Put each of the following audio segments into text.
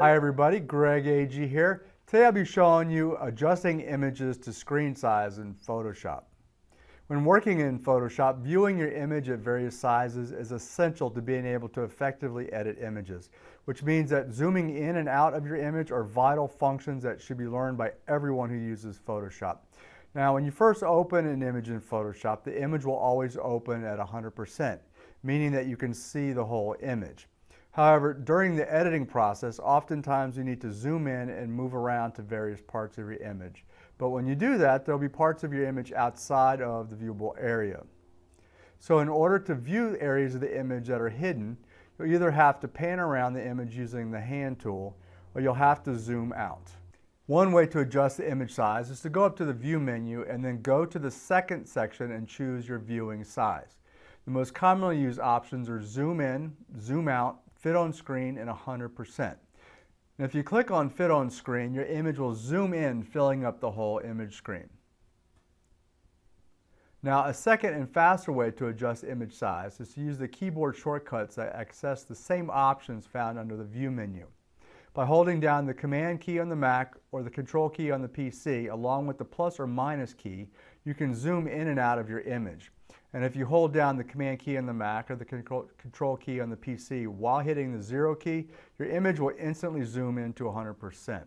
Hi everybody, Greg Agee here. Today I'll be showing you adjusting images to screen size in Photoshop. When working in Photoshop, viewing your image at various sizes is essential to being able to effectively edit images, which means that zooming in and out of your image are vital functions that should be learned by everyone who uses Photoshop. Now, when you first open an image in Photoshop, the image will always open at 100%, meaning that you can see the whole image. However, during the editing process, oftentimes you need to zoom in and move around to various parts of your image. But when you do that, there'll be parts of your image outside of the viewable area. So in order to view areas of the image that are hidden, you'll either have to pan around the image using the hand tool, or you'll have to zoom out. One way to adjust the image size is to go up to the View menu and then go to the second section and choose your viewing size. The most commonly used options are Zoom In, Zoom Out, Fit on Screen, and 100%. And if you click on Fit on Screen, your image will zoom in, filling up the whole image screen. Now, a second and faster way to adjust image size is to use the keyboard shortcuts that access the same options found under the View menu. By holding down the Command key on the Mac or the Control key on the PC, along with the plus or minus key, you can zoom in and out of your image. And if you hold down the Command key on the Mac or the Control key on the PC while hitting the 0 key, your image will instantly zoom in to 100%.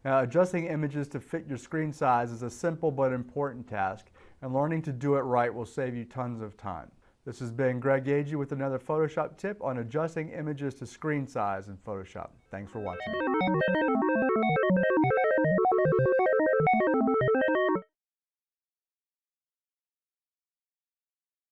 Now, adjusting images to fit your screen size is a simple but important task, and learning to do it right will save you tons of time. This has been Greg Agee with another Photoshop tip on adjusting images to screen size in Photoshop. Thanks for watching.